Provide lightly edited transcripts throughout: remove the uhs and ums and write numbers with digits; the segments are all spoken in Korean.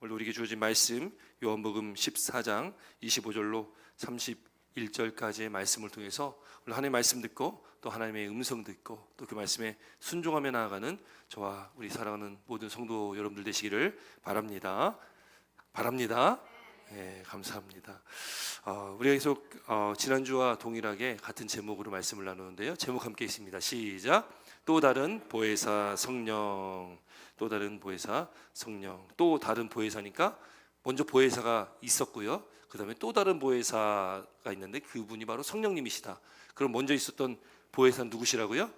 오늘 우리에게 주어진 말씀 요한복음 14장 25절로 31절까지의 말씀을 통해서 오늘 하나님의 말씀 듣고 또 하나님의 음성 듣고 또 그 말씀에 순종하며 나아가는 저와 우리 사랑하는 모든 성도 여러분들 되시기를 바랍니다. 네, 감사합니다. 우리가 계속 지난주와 동일하게 같은 제목으로 말씀을 나누는데요. 제목 함께 있습니다. 시작. 또 다른 보혜사 성령. 또 다른 보혜사 성령. 또 다른 보혜사니까 먼저 보혜사가 있었고요. 그 다음에 또 다른 보혜사가 있는데 그분이 바로 성령님이시다. 그럼 먼저 있었던 보혜사는 누구시라고요?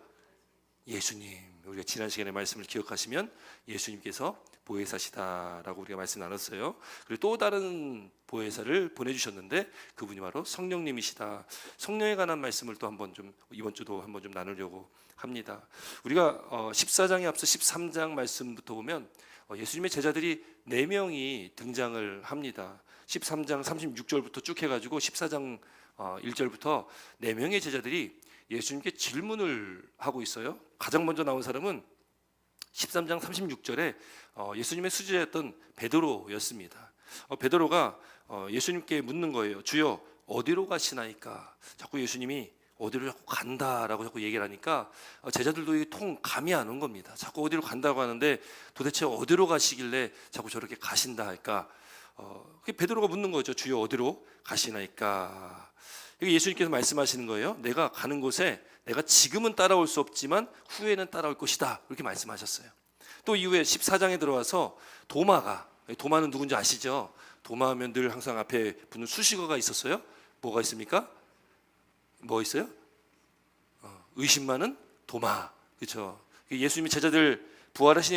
예수님. 우리가 지난 시간에 말씀을 기억하시면 예수님께서 보혜사시다라고 우리가 말씀 나눴어요. 그리고 또 다른 보혜사를 보내주셨는데 그분이 바로 성령님이시다. 성령에 관한 말씀을 또 한번 좀 이번 주도 한번 좀 나누려고 합니다. 우리가 14장에 앞서 13장 말씀부터 보면 예수님의 제자들이 4명이 등장을 합니다. 13장 36절부터 쭉 해가지고 14장 1절부터 4명의 제자들이 예수님께 질문을 하고 있어요. 가장 먼저 나온 사람은 13장 36절에 예수님의 수제였던 베드로였습니다. 베드로가 예수님께 묻는 거예요. 주여 어디로 가시나이까? 자꾸 예수님이 어디로 자꾸 간다라고 자꾸 얘기를 하니까 제자들도 이 통 감이 안 온 겁니다. 자꾸 어디로 간다고 하는데 도대체 어디로 가시길래 자꾸 저렇게 가신다 할까? 베드로가 묻는 거죠. 주여 어디로 가시나이까? 예수님께서 말씀하시는 거예요. 내가 가는 곳에 내가 지금은 따라올 수 없지만 후에는 따라올 것이다. 이렇게 말씀하셨어요. 또 이후에 14장에 들어와서 도마는 누군지 아시죠? 도마하면 늘 항상 앞에 붙는 수식어가 있었어요. 뭐가 있습니까? 뭐 있어요? 의심 많은 도마. 그렇죠? 예수님이 제자들 부활하신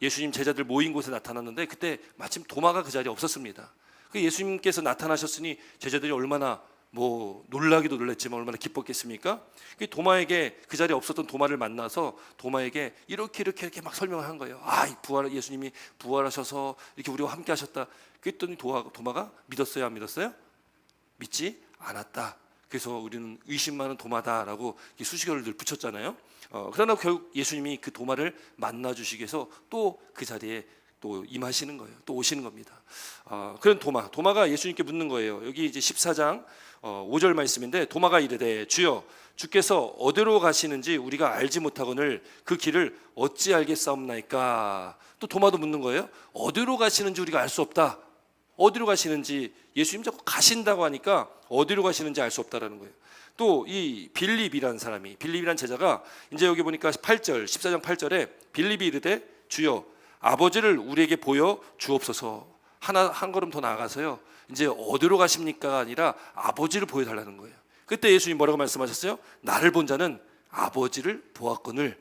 예수님 제자들 모인 곳에 나타났는데 그때 마침 도마가 그 자리에 없었습니다. 예수님께서 나타나셨으니 제자들이 얼마나 놀라기도 놀랐지만 얼마나 기뻤겠습니까? 도마에게 그 자리에 없었던 도마를 만나서 도마에게 이렇게 막 설명한 거예요. 예수님이 부활하셔서 이렇게 우리와 함께 하셨다. 그랬더니 도마가 믿었어요, 안 믿었어요? 믿지 않았다. 그래서 우리는 의심 많은 도마다라고 수식어를 늘 붙였잖아요. 그러나 결국 예수님이 그 도마를 만나 주시기 위해서 또 그 자리에 또 임하시는 거예요. 또 오시는 겁니다. 그런 도마가 예수님께 묻는 거예요. 여기 이제 14장 5절 말씀인데 도마가 이르되 주여 주께서 어디로 가시는지 우리가 알지 못하거늘 그 길을 어찌 알겠사옵나이까? 또 도마도 묻는 거예요. 어디로 가시는지 우리가 알 수 없다. 어디로 가시는지 예수님 자꾸 가신다고 하니까 어디로 가시는지 알 수 없다라는 거예요. 또 이 빌립이라는 제자가 이제 여기 보니까 14장 8절에 빌립이 이르되 주여 아버지를 우리에게 보여 주옵소서. 한 걸음 더 나아가서요. 이제 어디로 가십니까? 아니라 아버지를 보여달라는 거예요. 그때 예수님 뭐라고 말씀하셨어요? 나를 본 자는 아버지를 보았거늘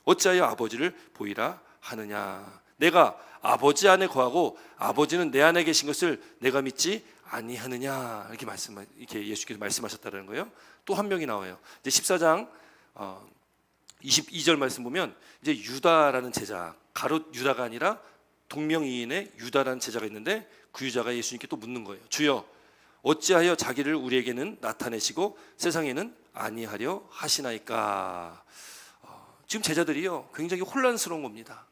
어찌하여 아버지를 보이라 하느냐. 내가 아버지 안에 거하고 아버지는 내 안에 계신 것을 내가 믿지 아니하느냐. 이렇게 예수께서 말씀하셨다는 거예요. 또 한 명이 나와요. 이제 14장 22절 말씀 보면 이제 유다라는 제자, 가롯 유다가 아니라 동명이인의 유다라는 제자가 있는데 그 유다가 예수님께 또 묻는 거예요. 주여 어찌하여 자기를 우리에게는 나타내시고 세상에는 아니하려 하시나이까? 지금 제자들이요 굉장히 혼란스러운 겁니다.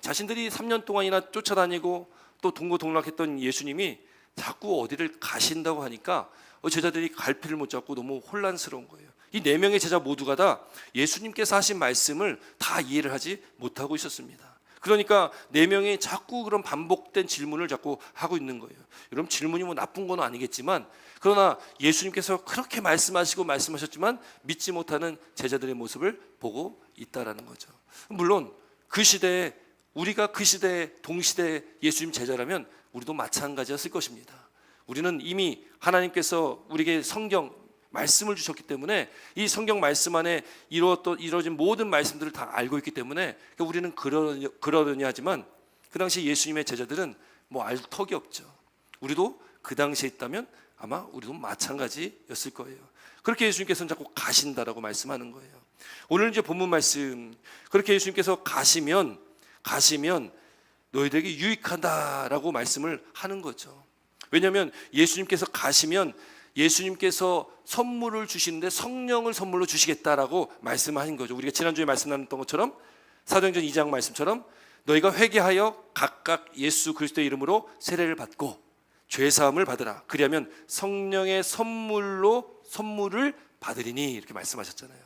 자신들이 3년 동안이나 쫓아다니고 또 동고동락했던 예수님이 자꾸 어디를 가신다고 하니까 제자들이 갈피를 못 잡고 너무 혼란스러운 거예요. 이 4명의 제자 모두가 다 예수님께서 하신 말씀을 다 이해를 하지 못하고 있었습니다. 그러니까 4명이 자꾸 그런 반복된 질문을 자꾸 하고 있는 거예요. 여러분 질문이 나쁜 건 아니겠지만 그러나 예수님께서 그렇게 말씀하셨지만 믿지 못하는 제자들의 모습을 보고 있다라는 거죠. 물론 그 시대에 우리가 그 시대에 동시대 예수님 제자라면 우리도 마찬가지였을 것입니다. 우리는 이미 하나님께서 우리에게 성경 말씀을 주셨기 때문에 이 성경 말씀 안에 이루어진 모든 말씀들을 다 알고 있기 때문에 우리는 그러려니 하지만 그 당시 예수님의 제자들은 알 턱이 없죠. 우리도 그 당시에 있다면 아마 우리도 마찬가지였을 거예요. 그렇게 예수님께서는 자꾸 가신다라고 말씀하는 거예요. 오늘 이제 본문 말씀 그렇게 예수님께서 가시면 너희들에게 유익하다라고 말씀을 하는 거죠. 왜냐하면 예수님께서 가시면 예수님께서 선물을 주시는데 성령을 선물로 주시겠다라고 말씀하신 거죠. 우리가 지난주에 말씀 나눴던 것처럼 사도행전 2장 말씀처럼 너희가 회개하여 각각 예수 그리스도의 이름으로 세례를 받고 죄 사함을 받으라. 그리하면 성령의 선물을 받으리니 이렇게 말씀하셨잖아요.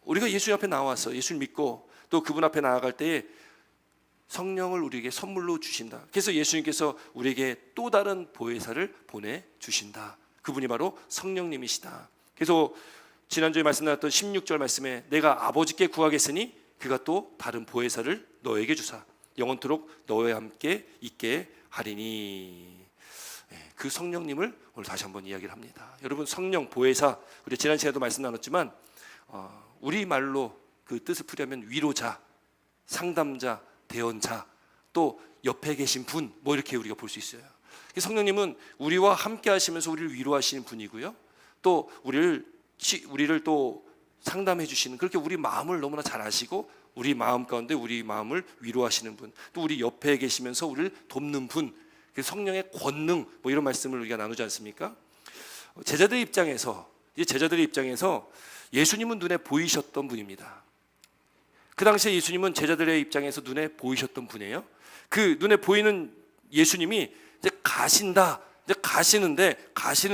우리가 예수 앞에 나와서 예수를 믿고 또 그분 앞에 나아갈 때에 성령을 우리에게 선물로 주신다. 그래서 예수님께서 우리에게 또 다른 보혜사를 보내주신다. 그분이 바로 성령님이시다. 그래서 지난주에 말씀 나눴던 16절 말씀에 내가 아버지께 구하겠으니 그가 또 다른 보혜사를 너에게 주사 영원토록 너와 함께 있게 하리니. 그 성령님을 오늘 다시 한번 이야기를 합니다. 여러분, 성령, 보혜사, 우리 지난 시간에도 말씀 나눴지만 우리말로 그 뜻을 풀이하면 위로자, 상담자, 대언자, 또 옆에 계신 분, 뭐 이렇게 우리가 볼 수 있어요. 성령님은 우리와 함께 하시면서 우리를 위로하시는 분이고요, 또 우리를 또 상담해 주시는, 그렇게 우리 마음을 너무나 잘 아시고 우리 마음 가운데 우리 마음을 위로하시는 분, 또 우리 옆에 계시면서 우리를 돕는 분, 성령의 권능, 뭐 이런 말씀을 우리가 나누지 않습니까? 제자들의 입장에서 예수님은 눈에 보이셨던 분입니다. 그 당시에 예수님은 제자들의 입장에서 눈에 보이셨던 분이에요. 그 눈에 보이는 예수님이 이제 가시는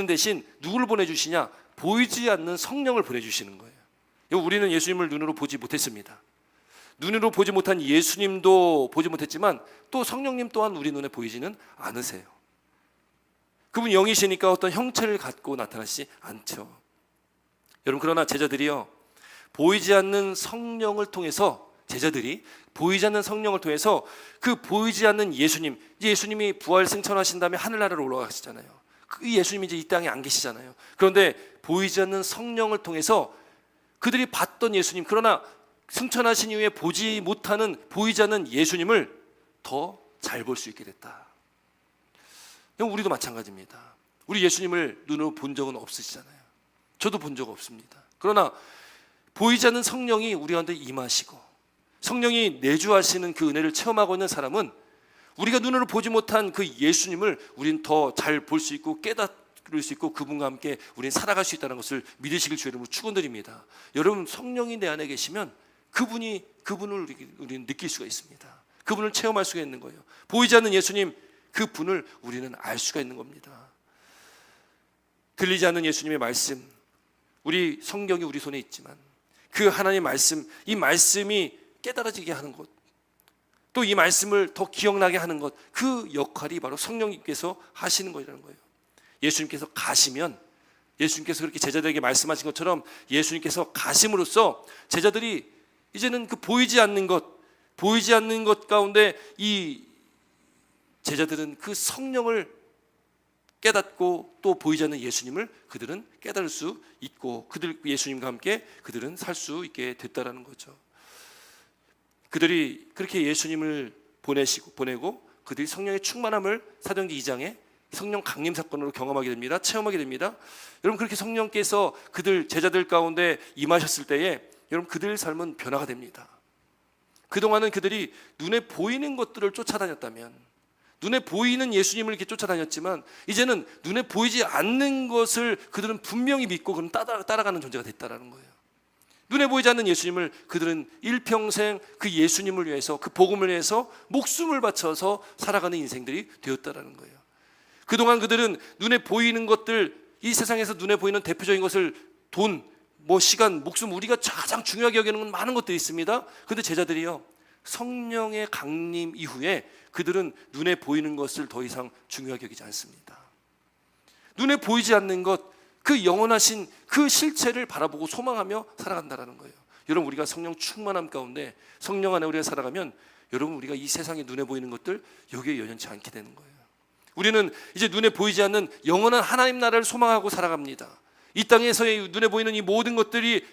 대신 누구를 보내주시냐? 보이지 않는 성령을 보내주시는 거예요. 우리는 예수님을 눈으로 보지 못했습니다. 눈으로 보지 못한 예수님도 보지 못했지만 또 성령님 또한 우리 눈에 보이지는 않으세요. 그분 영이시니까 어떤 형체를 갖고 나타나시지 않죠. 여러분, 그러나 제자들이요, 보이지 않는 성령을 통해서, 그 보이지 않는 예수님이 부활 승천하신 다음에 하늘나라로 올라가시잖아요. 그 예수님이 이제 이 땅에 안 계시잖아요. 그런데 보이지 않는 성령을 통해서 그들이 봤던 예수님, 그러나 승천하신 이후에 보이지 않는 예수님을 더 잘 볼 수 있게 됐다. 우리도 마찬가지입니다. 우리 예수님을 눈으로 본 적은 없으시잖아요. 저도 본 적 없습니다. 그러나 보이지 않는 성령이 우리 가운데 임하시고 성령이 내주하시는 그 은혜를 체험하고 있는 사람은 우리가 눈으로 보지 못한 그 예수님을 우리는 더 잘 볼 수 있고 깨달을 수 있고 그분과 함께 우리는 살아갈 수 있다는 것을 믿으시길 주의 이름으로 축원드립니다. 여러분, 성령이 내 안에 계시면 그분을 우리는 느낄 수가 있습니다. 그분을 체험할 수가 있는 거예요. 보이지 않는 예수님, 그분을 우리는 알 수가 있는 겁니다. 들리지 않는 예수님의 말씀, 우리 성경이 우리 손에 있지만 그 하나님의 말씀, 이 말씀이 깨달아지게 하는 것, 또 이 말씀을 더 기억나게 하는 것, 그 역할이 바로 성령님께서 하시는 것이라는 거예요. 예수님께서 가시면, 예수님께서 그렇게 제자들에게 말씀하신 것처럼 예수님께서 가심으로써 제자들이 이제는 그 보이지 않는 것 가운데 이 제자들은 그 성령을 깨닫고 또 보이지 않는 예수님을 그들은 깨달을 수 있고 예수님과 함께 그들은 살 수 있게 됐다라는 거죠. 그들이 그렇게 예수님을 보내고 그들이 성령의 충만함을 사도행전 2장에 성령 강림 사건으로 경험하게 됩니다. 체험하게 됩니다. 여러분, 그렇게 성령께서 제자들 가운데 임하셨을 때에 여러분, 그들의 삶은 변화가 됩니다. 그동안은 그들이 눈에 보이는 것들을 쫓아다녔다면, 눈에 보이는 예수님을 이렇게 쫓아다녔지만 이제는 눈에 보이지 않는 것을 그들은 분명히 믿고 그는 따라가는 존재가 됐다라는 거예요. 눈에 보이지 않는 예수님을 그들은 일평생 그 예수님을 위해서, 그 복음을 위해서 목숨을 바쳐서 살아가는 인생들이 되었다라는 거예요. 그동안 그들은 눈에 보이는 것들, 이 세상에서 눈에 보이는 대표적인 것을 돈, 시간, 목숨, 우리가 가장 중요하게 여기는 건 많은 것들이 있습니다. 그런데 제자들이요, 성령의 강림 이후에 그들은 눈에 보이는 것을 더 이상 중요하게 여기지 않습니다. 눈에 보이지 않는 것, 그 영원하신 그 실체를 바라보고 소망하며 살아간다는 거예요. 여러분, 우리가 성령 충만함 가운데 성령 안에 우리가 살아가면 여러분, 우리가 이 세상에 눈에 보이는 것들 여기에 연연치 않게 되는 거예요. 우리는 이제 눈에 보이지 않는 영원한 하나님 나라를 소망하고 살아갑니다. 이 땅에서의 눈에 보이는 이 모든 것들이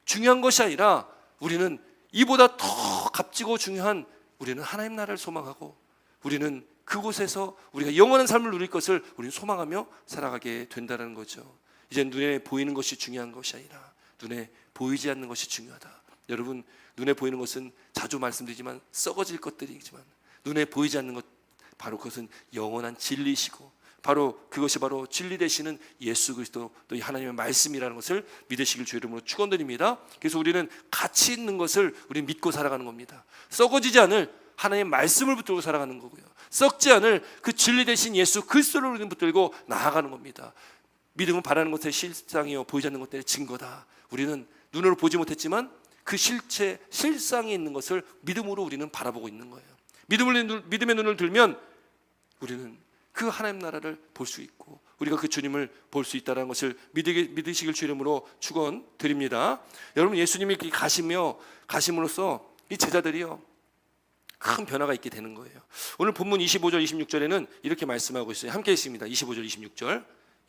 중요한 것이 아니라 우리는 이보다 더 값지고 중요한, 우리는 하나님 나라를 소망하고 우리는 그곳에서 우리가 영원한 삶을 누릴 것을 우리는 소망하며 살아가게 된다는 거죠. 이제 눈에 보이는 것이 중요한 것이 아니라 눈에 보이지 않는 것이 중요하다. 여러분, 눈에 보이는 것은 자주 말씀드리지만 썩어질 것들이지만 눈에 보이지 않는 것, 바로 그것은 영원한 진리시고 바로 그것이 바로 진리 되시는 예수 그리스도 또 하나님의 말씀이라는 것을 믿으시길 주의 이름으로 축원드립니다. 그래서 우리는 가치 있는 것을 우리는 믿고 살아가는 겁니다. 썩어지지 않을 하나님의 말씀을 붙들고 살아가는 거고요. 썩지 않을 그 진리 되신 예수 그리스도를 우리는 붙들고 나아가는 겁니다. 믿음은 바라는 것의 실상이요 보이지 않는 것들의 증거다. 우리는 눈으로 보지 못했지만 그 실상이 있는 것을 믿음으로 우리는 바라보고 있는 거예요. 믿음의 눈을 들면 우리는 그 하나님 나라를 볼 수 있고 우리가 그 주님을 볼 수 있다는 것을 믿으시길 주 이름으로 축원드립니다. 여러분, 예수님이 가심으로써 이 제자들이요 큰 변화가 있게 되는 거예요. 오늘 본문 25절 26절에는 이렇게 말씀하고 있어요. 함께 있습니다. 25절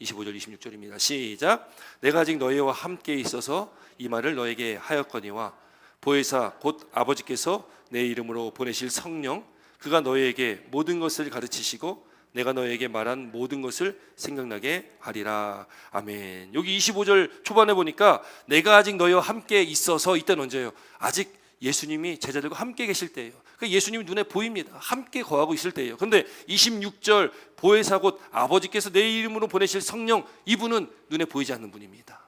26절입니다. 시작. 내가 아직 너희와 함께 있어서 이 말을 너에게 하였거니와 보혜사 곧 아버지께서 내 이름으로 보내실 성령 그가 너희에게 모든 것을 가르치시고 내가 너희에게 말한 모든 것을 생각나게 하리라. 아멘. 여기 25절 초반에 보니까 내가 아직 너희와 함께 있어서, 이때는 언제예요? 아직 예수님이 제자들과 함께 계실 때예요. 그러니까 예수님이 눈에 보입니다. 함께 거하고 있을 때예요. 그런데 26절 보혜사 곧 아버지께서 내 이름으로 보내실 성령, 이분은 눈에 보이지 않는 분입니다.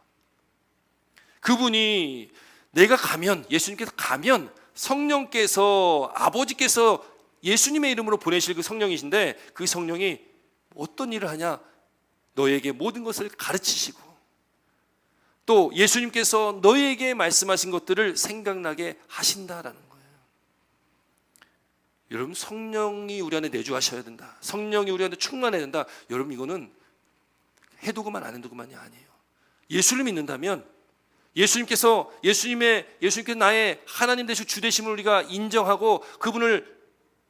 그분이 내가 가면, 예수님께서 가면 성령께서, 아버지께서 예수님의 이름으로 보내실 그 성령이신데 그 성령이 어떤 일을 하냐? 너에게 모든 것을 가르치시고 또 예수님께서 너희에게 말씀하신 것들을 생각나게 하신다라는 거예요. 여러분, 성령이 우리 안에 내주하셔야 된다. 성령이 우리 안에 충만해야 된다. 여러분, 이거는 해도 그만 안 해도 그만이 아니에요. 예수를 믿는다면 예수님께서 나의 하나님 되시고 주 되심을 우리가 인정하고 그분을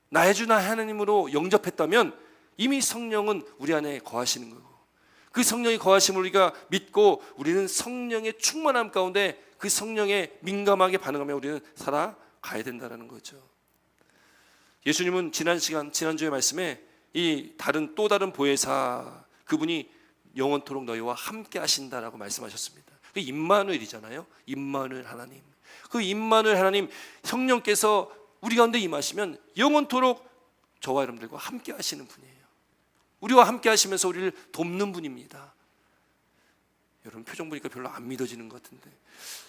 나의 주 나의 하나님으로 영접했다면 이미 성령은 우리 안에 거하시는 거고, 그 성령이 거하심을 우리가 믿고 우리는 성령의 충만함 가운데 그 성령에 민감하게 반응하며 우리는 살아가야 된다는 거죠. 예수님은 지난주의 말씀에 이 또 다른 보혜사, 그분이 영원토록 너희와 함께 하신다라고 말씀하셨습니다. 그 임마누엘이잖아요. 임마누엘 하나님. 그 임마누엘 하나님, 성령께서 우리 가운데 임하시면 영원토록 저와 여러분들과 함께 하시는 분이에요. 우리와 함께 하시면서 우리를 돕는 분입니다. 여러분, 표정 보니까 별로 안 믿어지는 것 같은데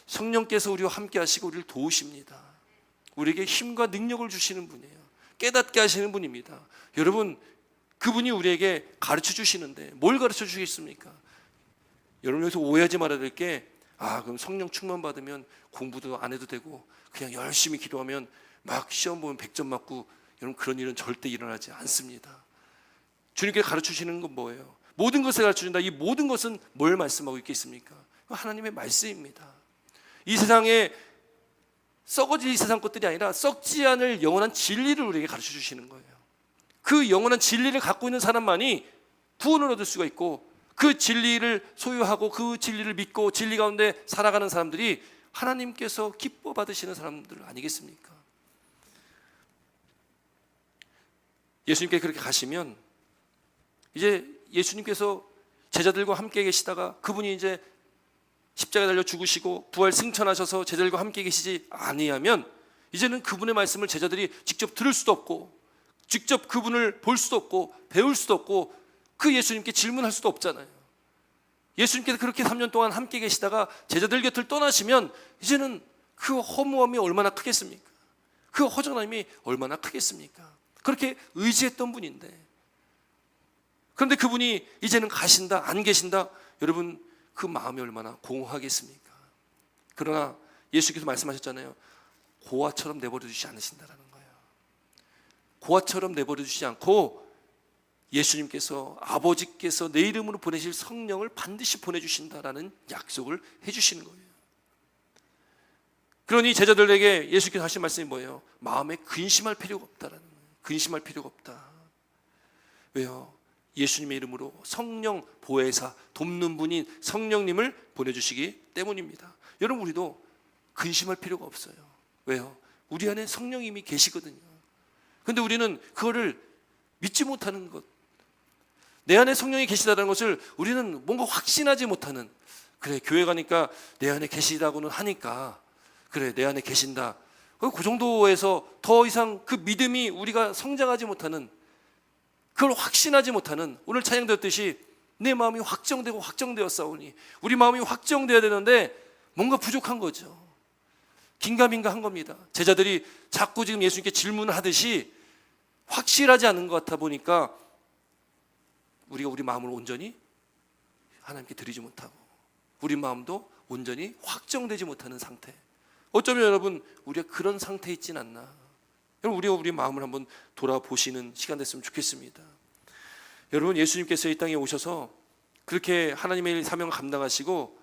성령께서 우리와 함께 하시고 우리를 도우십니다. 우리에게 힘과 능력을 주시는 분이에요. 깨닫게 하시는 분입니다. 여러분, 그분이 우리에게 가르쳐 주시는데 뭘 가르쳐 주시겠습니까? 여러분, 여기서 오해하지 말아야 될 게, 그럼 성령 충만 받으면 공부도 안 해도 되고 그냥 열심히 기도하면 막 시험 보면 100점 맞고, 여러분, 그런 일은 절대 일어나지 않습니다. 주님께 가르쳐 주시는 건 뭐예요? 모든 것을 가르쳐 준다. 이 모든 것은 뭘 말씀하고 있겠습니까? 하나님의 말씀입니다. 이 세상에 썩어질 이 세상 것들이 아니라 썩지 않을 영원한 진리를 우리에게 가르쳐 주시는 거예요. 그 영원한 진리를 갖고 있는 사람만이 구원을 얻을 수가 있고, 그 진리를 소유하고 그 진리를 믿고 진리 가운데 살아가는 사람들이 하나님께서 기뻐 받으시는 사람들 아니겠습니까? 예수님께 그렇게 가시면 이제 예수님께서 제자들과 함께 계시다가 그분이 이제 십자가에 달려 죽으시고 부활 승천하셔서 제자들과 함께 계시지 아니하면 이제는 그분의 말씀을 제자들이 직접 들을 수도 없고 직접 그분을 볼 수도 없고 배울 수도 없고 그 예수님께 질문할 수도 없잖아요. 예수님께서 그렇게 3년 동안 함께 계시다가 제자들 곁을 떠나시면 이제는 그 허무함이 얼마나 크겠습니까? 그 허전함이 얼마나 크겠습니까? 그렇게 의지했던 분인데, 그런데 그분이 이제는 가신다, 안 계신다, 여러분, 그 마음이 얼마나 공허하겠습니까? 그러나 예수께서 말씀하셨잖아요. 고아처럼 내버려 두지 않으신다라는 거예요. 고아처럼 내버려 두지 않고 예수님께서, 아버지께서 내 이름으로 보내실 성령을 반드시 보내주신다라는 약속을 해주시는 거예요. 그러니 제자들에게 예수께서 하신 말씀이 뭐예요? 마음에 근심할 필요가 없다라는 거예요. 근심할 필요가 없다. 왜요? 예수님의 이름으로 성령 보혜사, 돕는 분인 성령님을 보내주시기 때문입니다. 여러분, 우리도 근심할 필요가 없어요. 왜요? 우리 안에 성령님이 계시거든요. 그런데 우리는 그거를 믿지 못하는 것, 내 안에 성령이 계시다는 것을 우리는 뭔가 확신하지 못하는, 그래, 교회 가니까 내 안에 계시다고는 하니까 그래, 내 안에 계신다, 그 정도에서 더 이상 그 믿음이 우리가 성장하지 못하는 그걸 확신하지 못하는, 오늘 찬양되었듯이 내 마음이 확정되고 확정되었사오니, 우리 마음이 확정되어야 되는데 뭔가 부족한 거죠. 긴가민가 한 겁니다. 제자들이 자꾸 지금 예수님께 질문을 하듯이 확실하지 않은 것 같아 보니까 우리가 우리 마음을 온전히 하나님께 드리지 못하고 우리 마음도 온전히 확정되지 못하는 상태. 어쩌면 여러분 우리가 그런 상태에 있진 않나. 여러분 우리가 우리 마음을 한번 돌아보시는 시간 됐으면 좋겠습니다. 여러분 예수님께서 이 땅에 오셔서 그렇게 하나님의 사명을 감당하시고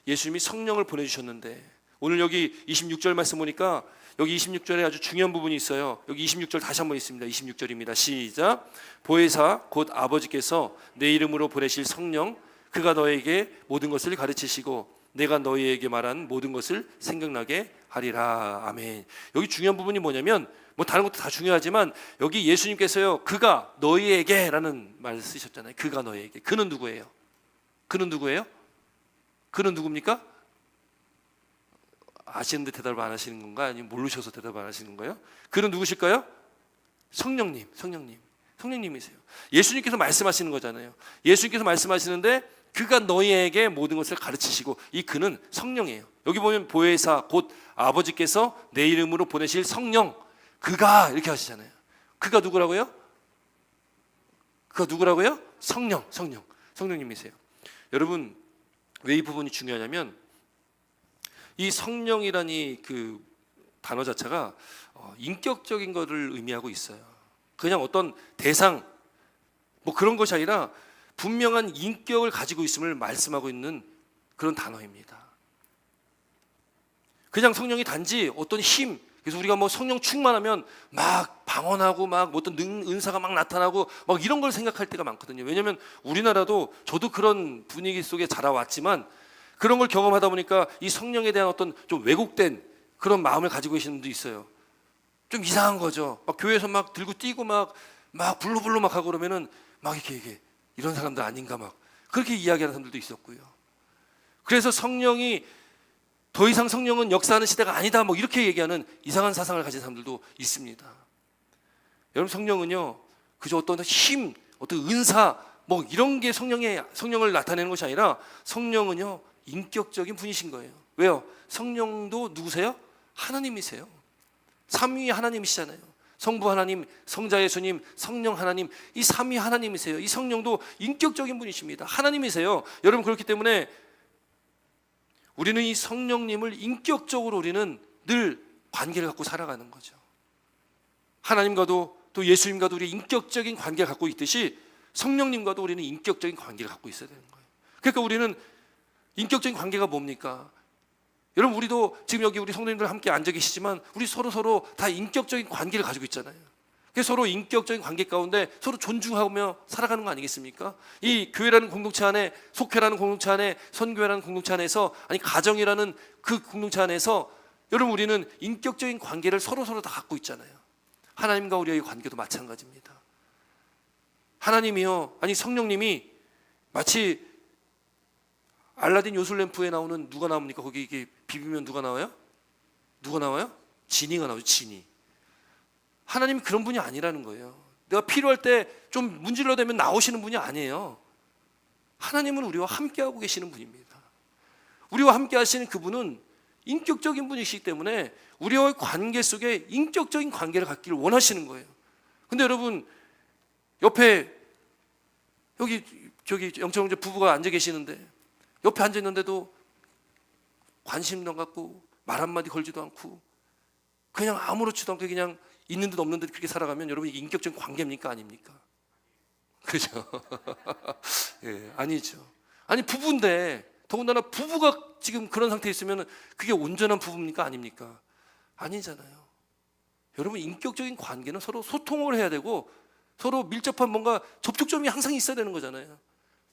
예수님이 성령을 보내주셨는데, 오늘 여기 26절 말씀 보니까 여기 26절에 아주 중요한 부분이 있어요. 여기 26절 다시 한번 있습니다. 26절입니다. 시작. 보혜사 곧 아버지께서 내 이름으로 보내실 성령, 그가 너에게 모든 것을 가르치시고 내가 너희에게 말한 모든 것을 생각나게 하리라. 아멘. 여기 중요한 부분이 뭐냐면, 뭐 다른 것도 다 중요하지만 여기 예수님께서요, 그가 너희에게 라는 말을 쓰셨잖아요. 그가 너희에게. 그는 누구예요? 그는 누구예요? 그는 누굽니까? 아시는데 대답을 안 하시는 건가? 아니면 모르셔서 대답 안 하시는 거예요? 그는 누구실까요? 성령님, 성령님이세요. 예수님께서 말씀하시는 거잖아요. 예수님께서 말씀하시는데 그가 너희에게 모든 것을 가르치시고, 이 그는 성령이에요. 여기 보면 보혜사 곧 아버지께서 내 이름으로 보내실 성령, 그가 이렇게 하시잖아요. 그가 누구라고요? 그가 누구라고요? 성령님이세요. 여러분 왜 이 부분이 중요하냐면, 이 성령이라니 그 단어 자체가 인격적인 것을 의미하고 있어요. 그냥 어떤 대상 뭐 그런 것이 아니라 분명한 인격을 가지고 있음을 말씀하고 있는 그런 단어입니다. 그냥 성령이 단지 어떤 힘, 그래서 우리가 뭐 성령 충만하면 막 방언하고 막 어떤 은사가 막 나타나고 막 이런 걸 생각할 때가 많거든요. 왜냐하면 우리나라도 저도 그런 분위기 속에 자라왔지만 그런 걸 경험하다 보니까 이 성령에 대한 어떤 좀 왜곡된 그런 마음을 가지고 계시는 분도 있어요. 좀 이상한 거죠. 막 교회에서 막 들고 뛰고 막 불로불로 막 하고 그러면은 막 이렇게 이런 사람들 아닌가 막 그렇게 이야기하는 사람들도 있었고요. 그래서 성령이 더 이상 성령은 역사하는 시대가 아니다 뭐 이렇게 얘기하는 이상한 사상을 가진 사람들도 있습니다. 여러분 성령은요 그저 어떤 힘, 어떤 은사 뭐 이런 게 성령을 나타내는 것이 아니라 성령은요 인격적인 분이신 거예요. 왜요? 성령도 누구세요? 하나님이세요. 삼위 하나님이시잖아요. 성부 하나님, 성자 예수님, 성령 하나님, 이 삼위 하나님이세요. 이 성령도 인격적인 분이십니다. 하나님이세요. 여러분 그렇기 때문에 우리는 이 성령님을 인격적으로 우리는 늘 관계를 갖고 살아가는 거죠. 하나님과도 또 예수님과도 우리 인격적인 관계를 갖고 있듯이 성령님과도 우리는 인격적인 관계를 갖고 있어야 되는 거예요. 그러니까 우리는 인격적인 관계가 뭡니까? 여러분 우리도 지금 여기 우리 성도님들 함께 앉아 계시지만 우리 서로 다 인격적인 관계를 가지고 있잖아요. 그래서 서로 인격적인 관계 가운데 서로 존중하며 살아가는 거 아니겠습니까? 이 교회라는 공동체 안에, 속회라는 공동체 안에, 선교회라는 공동체 안에서, 아니 가정이라는 그 공동체 안에서 여러분 우리는 인격적인 관계를 서로 다 갖고 있잖아요. 하나님과 우리의 관계도 마찬가지입니다. 하나님이요, 아니 성령님이 마치 알라딘 요술램프에 나오는 누가 나옵니까? 거기 이게 비비면 누가 나와요? 지니가 나오죠. 지니. 하나님이 그런 분이 아니라는 거예요. 내가 필요할 때 좀 문질러대면 나오시는 분이 아니에요. 하나님은 우리와 함께하고 계시는 분입니다. 우리와 함께 하시는 그분은 인격적인 분이시기 때문에 우리와의 관계 속에 인격적인 관계를 갖기를 원하시는 거예요. 근데 여러분 옆에 저기 영천형제 부부가 앉아 계시는데 옆에 앉아 있는데도 관심도 안 갖고 말 한마디 걸지도 않고 그냥 아무렇지도 않게 그냥 있는 듯 없는 듯 그렇게 살아가면 여러분 이게 인격적인 관계입니까? 아닙니까? 그죠? 예, 아니죠. 아니 부부인데 더군다나 부부가 지금 그런 상태에 있으면 그게 온전한 부부입니까? 아닙니까? 아니잖아요. 여러분 인격적인 관계는 서로 소통을 해야 되고 서로 밀접한 뭔가 접촉점이 항상 있어야 되는 거잖아요.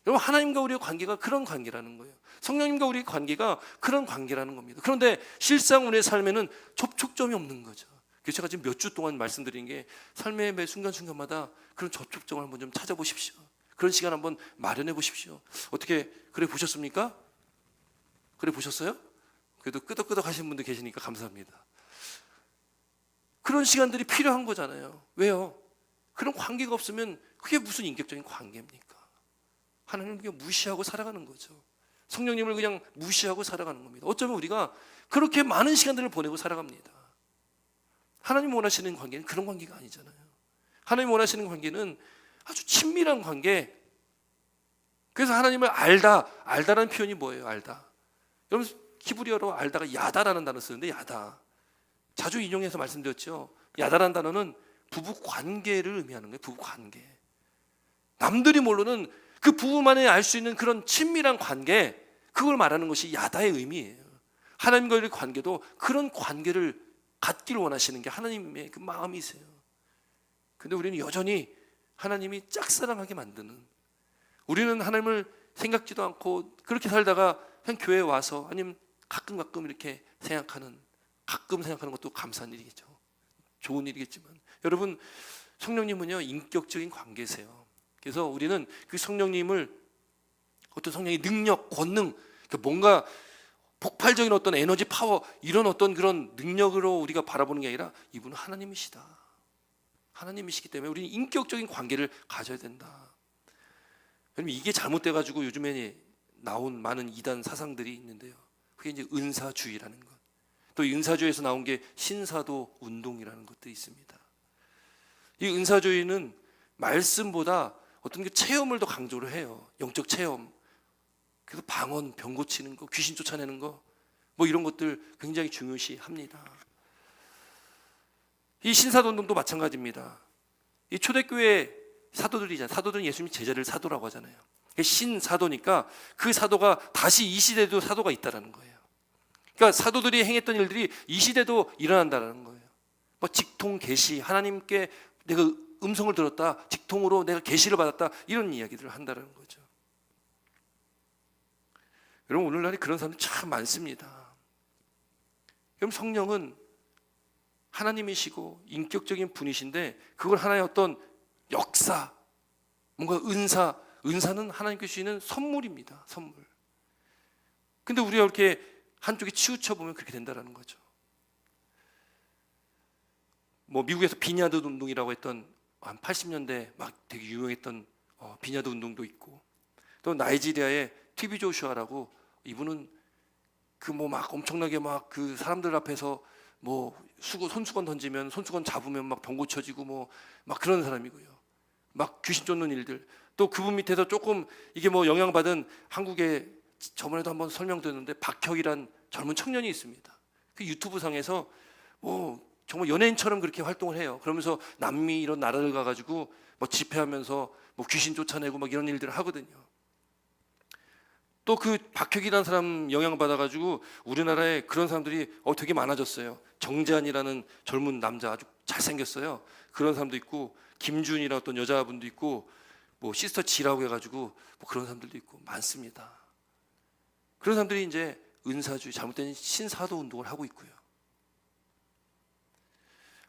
여러분 하나님과 우리의 관계가 그런 관계라는 거예요. 성령님과 우리의 관계가 그런 관계라는 겁니다. 그런데 실상 우리의 삶에는 접촉점이 없는 거죠. 그래서 제가 지금 몇 주 동안 말씀드린 게 삶의 매 순간순간마다 그런 접촉점을 한번 좀 찾아보십시오. 그런 시간 한번 마련해 보십시오. 어떻게 그래 보셨습니까? 그래 보셨어요? 그래도 끄덕끄덕 하시는 분들 계시니까 감사합니다. 그런 시간들이 필요한 거잖아요. 왜요? 그런 관계가 없으면 그게 무슨 인격적인 관계입니까? 하나님을 그냥 무시하고 살아가는 거죠. 성령님을 그냥 무시하고 살아가는 겁니다. 어쩌면 우리가 그렇게 많은 시간들을 보내고 살아갑니다. 하나님 원하시는 관계는 그런 관계가 아니잖아요. 하나님 원하시는 관계는 아주 친밀한 관계. 그래서 하나님을 알다라는 표현이 뭐예요? 알다. 여러분 히브리어로 알다가 야다라는 단어 쓰는데, 야다 자주 인용해서 말씀드렸죠. 야다라는 단어는 부부 관계를 의미하는 거예요. 부부 관계. 남들이 모르는 그 부부만이 알 수 있는 그런 친밀한 관계, 그걸 말하는 것이 야다의 의미예요. 하나님과의 관계도 그런 관계를 갖기를 원하시는 게 하나님의 그 마음이세요. 근데 우리는 여전히 하나님이 짝사랑하게 만드는, 우리는 하나님을 생각지도 않고 그렇게 살다가 그냥 교회에 와서 아니면 가끔 이렇게 가끔 생각하는 것도 감사한 일이겠죠. 좋은 일이겠지만, 여러분 성령님은요 인격적인 관계세요. 그래서 우리는 그 성령님을 어떤 성령의 능력, 권능, 뭔가 폭발적인 어떤 에너지, 파워, 이런 어떤 그런 능력으로 우리가 바라보는 게 아니라 이분은 하나님이시다. 하나님이시기 때문에 우리는 인격적인 관계를 가져야 된다. 왜냐면 이게 잘못돼가지고 요즘에 나온 많은 이단 사상들이 있는데요. 그게 이제 은사주의라는 것. 또 은사주의에서 나온 게 신사도 운동이라는 것도 있습니다. 이 은사주의는 말씀보다 어떤 게 체험을 더 강조를 해요. 영적 체험. 그래서 방언, 병 고치는 거, 귀신 쫓아내는 거, 뭐 이런 것들 굉장히 중요시합니다. 이 신사도 운동도 마찬가지입니다. 이 초대교회 사도들이잖아요. 사도들은 예수님 제자를 사도라고 하잖아요. 신사도니까 그 사도가 다시 이 시대에도 사도가 있다는 거예요. 그러니까 사도들이 행했던 일들이 이 시대도 일어난다는 거예요. 뭐 직통 계시, 하나님께 내가 음성을 들었다, 직통으로 내가 계시를 받았다, 이런 이야기들을 한다는 거죠. 여러분 오늘날에 그런 사람들 참 많습니다. 그럼 성령은 하나님이시고 인격적인 분이신데, 그걸 하나의 어떤 역사, 뭔가 은사는 하나님께 주시는 선물입니다. 선물. 근데 우리가 이렇게 한쪽에 치우쳐 보면 그렇게 된다는 거죠. 뭐 미국에서 비냐드 운동이라고 했던 한 80년대 막 되게 유명했던 비냐드 운동도 있고, 또 나이지리아의 티비 조슈아라고, 이분은 그 뭐 막 엄청나게 막 그 사람들 앞에서 뭐 손수건 던지면 손수건 잡으면 막 병 고쳐지고 뭐 막 그런 사람이고요. 막 귀신 쫓는 일들. 또 그분 밑에서 조금 이게 뭐 영향받은, 한국에 저번에도 한번 설명드렸는데 박혁이란 젊은 청년이 있습니다. 그 유튜브 상에서 뭐 정말 연예인처럼 그렇게 활동을 해요. 그러면서 남미 이런 나라를 가가지고 뭐 집회하면서 뭐 귀신 쫓아내고 막 이런 일들을 하거든요. 또 그 박혁이라는 사람 영향받아가지고 우리나라에 그런 사람들이 되게 많아졌어요. 정재한이라는 젊은 남자, 아주 잘생겼어요. 그런 사람도 있고, 김준이라는 어떤 여자분도 있고, 뭐 시스터 지라고 해가지고 뭐 그런 사람들도 있고 많습니다. 그런 사람들이 이제 은사주의, 잘못된 신사도 운동을 하고 있고요.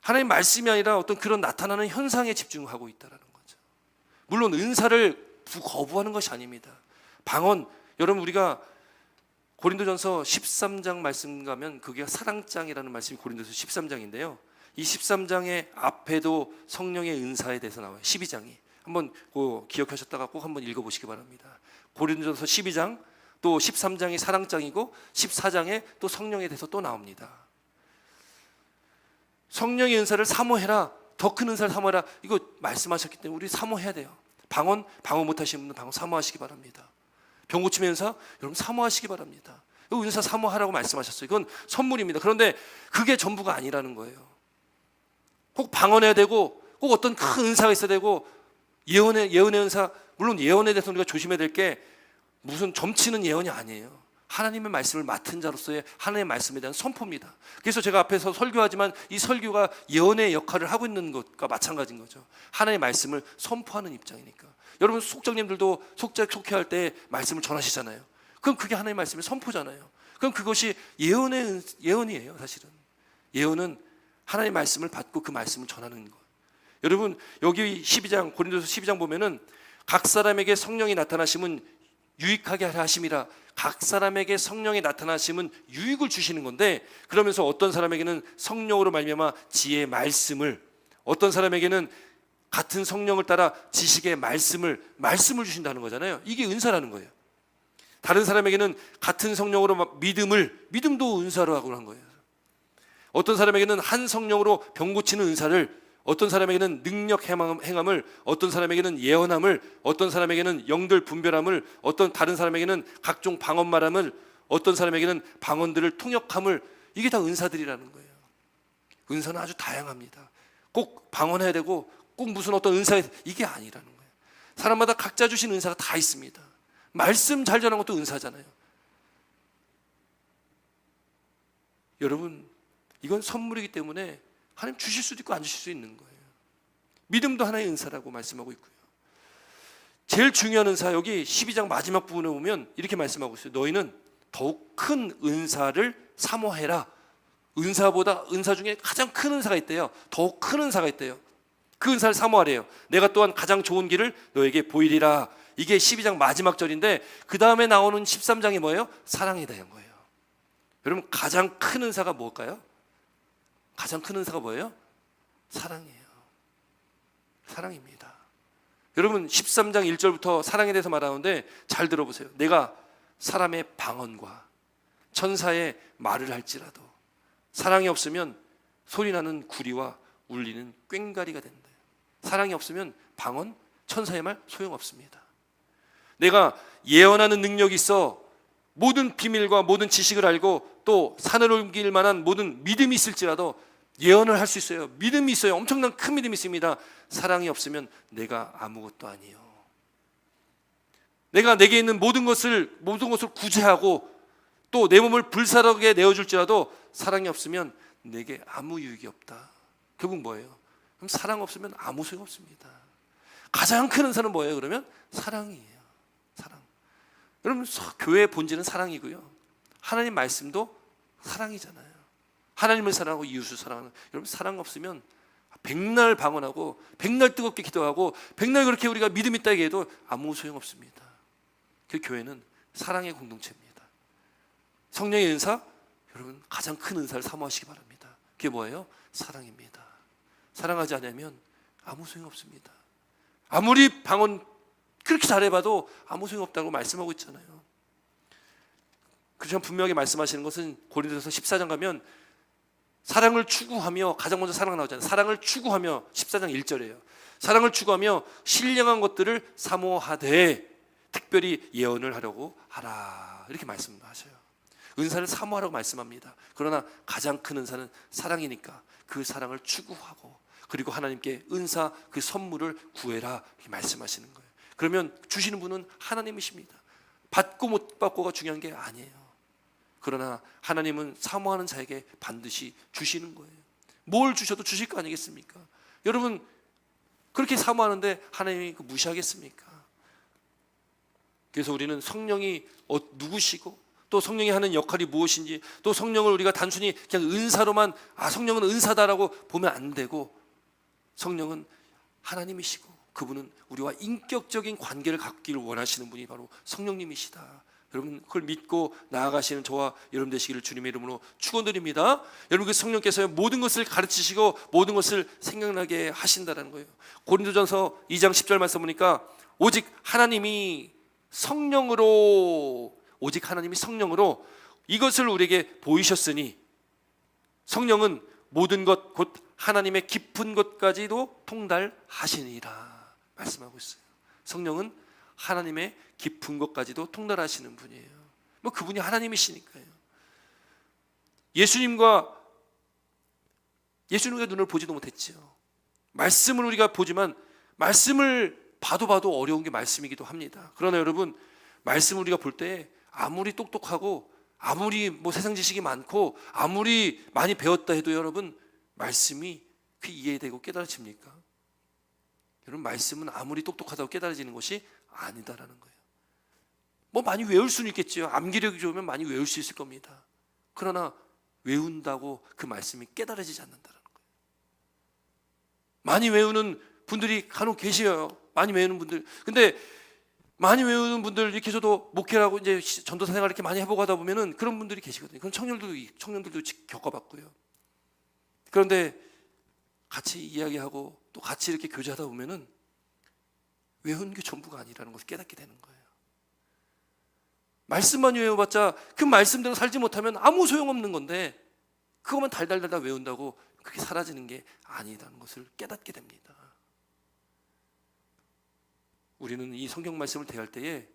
하나님 말씀이 아니라 어떤 그런 나타나는 현상에 집중하고 있다는 거죠. 물론 은사를 거부하는 것이 아닙니다. 방언, 여러분 우리가 고린도전서 13장 말씀 가면 그게 사랑장이라는 말씀이 고린도서 13장인데요. 이 13장의 앞에도 성령의 은사에 대해서 나와요. 12장이. 한번 기억하셨다가 꼭 한번 읽어보시기 바랍니다. 고린도전서 12장, 또 13장이 사랑장이고 14장에 또 성령에 대해서 또 나옵니다. 성령의 은사를 사모해라, 더 큰 은사를 사모해라, 이거 말씀하셨기 때문에 우리 사모해야 돼요. 방언 못하시는 분은 방언 사모하시기 바랍니다. 병 고침의 은사, 여러분 사모하시기 바랍니다. 은사 사모하라고 말씀하셨어요. 이건 선물입니다. 그런데 그게 전부가 아니라는 거예요. 꼭 방언해야 되고, 꼭 어떤 큰 은사가 있어야 되고, 예언의 은사, 물론 예언에 대해서 우리가 조심해야 될 게 무슨 점치는 예언이 아니에요. 하나님의 말씀을 맡은 자로서의 하나님의 말씀에 대한 선포입니다. 그래서 제가 앞에서 설교하지만 이 설교가 예언의 역할을 하고 있는 것과 마찬가지인 거죠. 하나님의 말씀을 선포하는 입장이니까. 여러분 속장님들도 속회할 때 말씀을 전하시잖아요. 그럼 그게 하나님의 말씀의 선포잖아요. 그럼 그것이 예언이에요. 사실은 예언은 하나님의 말씀을 받고 그 말씀을 전하는 것. 여러분 여기 12장, 고린도서 12장 보면은 각 사람에게 성령이 나타나심은 유익하게 하심이라. 각 사람에게 성령이 나타나심은 유익을 주시는 건데, 그러면서 어떤 사람에게는 성령으로 말미암아 지혜의 말씀을, 어떤 사람에게는 같은 성령을 따라 지식의 말씀을 주신다는 거잖아요. 이게 은사라는 거예요. 다른 사람에게는 같은 성령으로 믿음도 은사로 하고 한 거예요. 어떤 사람에게는 한 성령으로 병 고치는 은사를, 어떤 사람에게는 능력 행함을, 어떤 사람에게는 예언함을, 어떤 사람에게는 영들 분별함을, 어떤 다른 사람에게는 각종 방언 말함을, 어떤 사람에게는 방언들을 통역함을, 이게 다 은사들이라는 거예요. 은사는 아주 다양합니다. 꼭 방언해야 되고 꼭 무슨 어떤 은사, 이게 아니라는 거예요. 사람마다 각자 주신 은사가 다 있습니다. 말씀 잘 전하는 것도 은사잖아요. 여러분, 이건 선물이기 때문에 하나님 주실 수도 있고 안 주실 수 있는 거예요. 믿음도 하나의 은사라고 말씀하고 있고요. 제일 중요한 은사, 여기 12장 마지막 부분에 보면 이렇게 말씀하고 있어요. 너희는 더욱 큰 은사를 사모해라. 은사 중에 가장 큰 은사가 있대요. 더욱 큰 은사가 있대요. 그 은사를 사모하래요. 내가 또한 가장 좋은 길을 너에게 보이리라. 이게 12장 마지막 절인데, 그 다음에 나오는 13장이 뭐예요? 사랑에 대한 거예요. 여러분, 가장 큰 은사가 뭘까요? 가장 큰 은사가 뭐예요? 사랑이에요. 사랑입니다. 여러분, 13장 1절부터 사랑에 대해서 말하는데 잘 들어보세요. 내가 사람의 방언과 천사의 말을 할지라도 사랑이 없으면 소리나는 구리와 울리는 꽹가리가 된다. 사랑이 없으면 방언, 천사의 말 소용없습니다. 내가 예언하는 능력이 있어 모든 비밀과 모든 지식을 알고 또 산을 옮길 만한 모든 믿음이 있을지라도 예언을 할 수 있어요. 믿음이 있어요. 엄청난 큰 믿음이 있습니다. 사랑이 없으면 내가 아무것도 아니에요. 내게 있는 모든 것을 구제하고 또 내 몸을 불사르게 내어줄지라도 사랑이 없으면 내게 아무 유익이 없다. 결국 뭐예요? 그럼 사랑 없으면 아무 소용 없습니다. 가장 큰 은사는 뭐예요? 그러면 사랑이에요. 사랑. 여러분, 교회의 본질은 사랑이고요. 하나님 말씀도 사랑이잖아요. 하나님을 사랑하고 이웃을 사랑하는, 여러분, 사랑 없으면 백날 방언하고 백날 뜨겁게 기도하고 백날 그렇게 우리가 믿음 있다 얘기해도 아무 소용 없습니다. 그 교회는 사랑의 공동체입니다. 성령의 은사, 여러분, 가장 큰 은사를 사모하시기 바랍니다. 그게 뭐예요? 사랑입니다. 사랑하지 않으면 아무 소용 없습니다. 아무리 방언 그렇게 잘해봐도 아무 소용 없다고 말씀하고 있잖아요. 그렇지만 분명하게 말씀하시는 것은 고린도서 14장 가면 사랑을 추구하며, 가장 먼저 사랑 나오잖아요. 사랑을 추구하며, 14장 1절이에요. 사랑을 추구하며 신령한 것들을 사모하되 특별히 예언을 하려고 하라, 이렇게 말씀하셔요. 은사를 사모하라고 말씀합니다. 그러나 가장 큰 은사는 사랑이니까 그 사랑을 추구하고, 그리고 하나님께 은사, 그 선물을 구해라, 이렇게 말씀하시는 거예요. 그러면 주시는 분은 하나님이십니다. 받고 못 받고가 중요한 게 아니에요. 그러나 하나님은 사모하는 자에게 반드시 주시는 거예요. 뭘 주셔도 주실 거 아니겠습니까? 여러분, 그렇게 사모하는데 하나님이 무시하겠습니까? 그래서 우리는 성령이 누구시고 또 성령이 하는 역할이 무엇인지, 또 성령을 우리가 단순히 그냥 은사로만 성령은 은사다라고 보면 안 되고, 성령은 하나님이시고 그분은 우리와 인격적인 관계를 갖기를 원하시는 분이 바로 성령님이시다. 여러분, 그걸 믿고 나아가시는 저와 여러분 되시기를 주님의 이름으로 축원드립니다. 여러분, 그 성령께서 모든 것을 가르치시고 모든 것을 생각나게 하신다는 거예요. 고린도전서 2장 10절 말씀 보니까 오직 하나님이 성령으로 이것을 우리에게 보이셨으니 성령은 모든 것 곧 하나님의 깊은 것까지도 통달하시니라 말씀하고 있어요. 성령은 하나님의 깊은 것까지도 통달하시는 분이에요. 그분이 하나님이시니까요. 예수님과 눈을 보지도 못했죠. 말씀을 우리가 보지만 말씀을 봐도 어려운 게 말씀이기도 합니다. 그러나 여러분, 말씀을 우리가 볼 때 아무리 똑똑하고 아무리 세상 지식이 많고 아무리 많이 배웠다 해도 여러분, 말씀이 그 이해되고 깨달아집니까? 여러분, 말씀은 아무리 똑똑하다고 깨달아지는 것이 아니다라는 거예요. 많이 외울 수는 있겠죠. 암기력이 좋으면 많이 외울 수 있을 겁니다. 그러나 외운다고 그 말씀이 깨달아지지 않는다는 거예요. 많이 외우는 분들이 간혹 계셔요. 많이 외우는 분들. 근데 많이 외우는 분들 이렇게 해서도 목회라고 이제 전도사 생활 이렇게 많이 해보고 하다 보면은 그런 분들이 계시거든요. 그런 청년들도 겪어봤고요. 그런데 같이 이야기하고 또 같이 이렇게 교제하다 보면은 외우는 게 전부가 아니라는 것을 깨닫게 되는 거예요. 말씀만 외워봤자 그 말씀대로 살지 못하면 아무 소용없는 건데, 그것만 달달달달 외운다고 그게 사라지는 게 아니라는 것을 깨닫게 됩니다. 우리는 이 성경 말씀을 대할 때에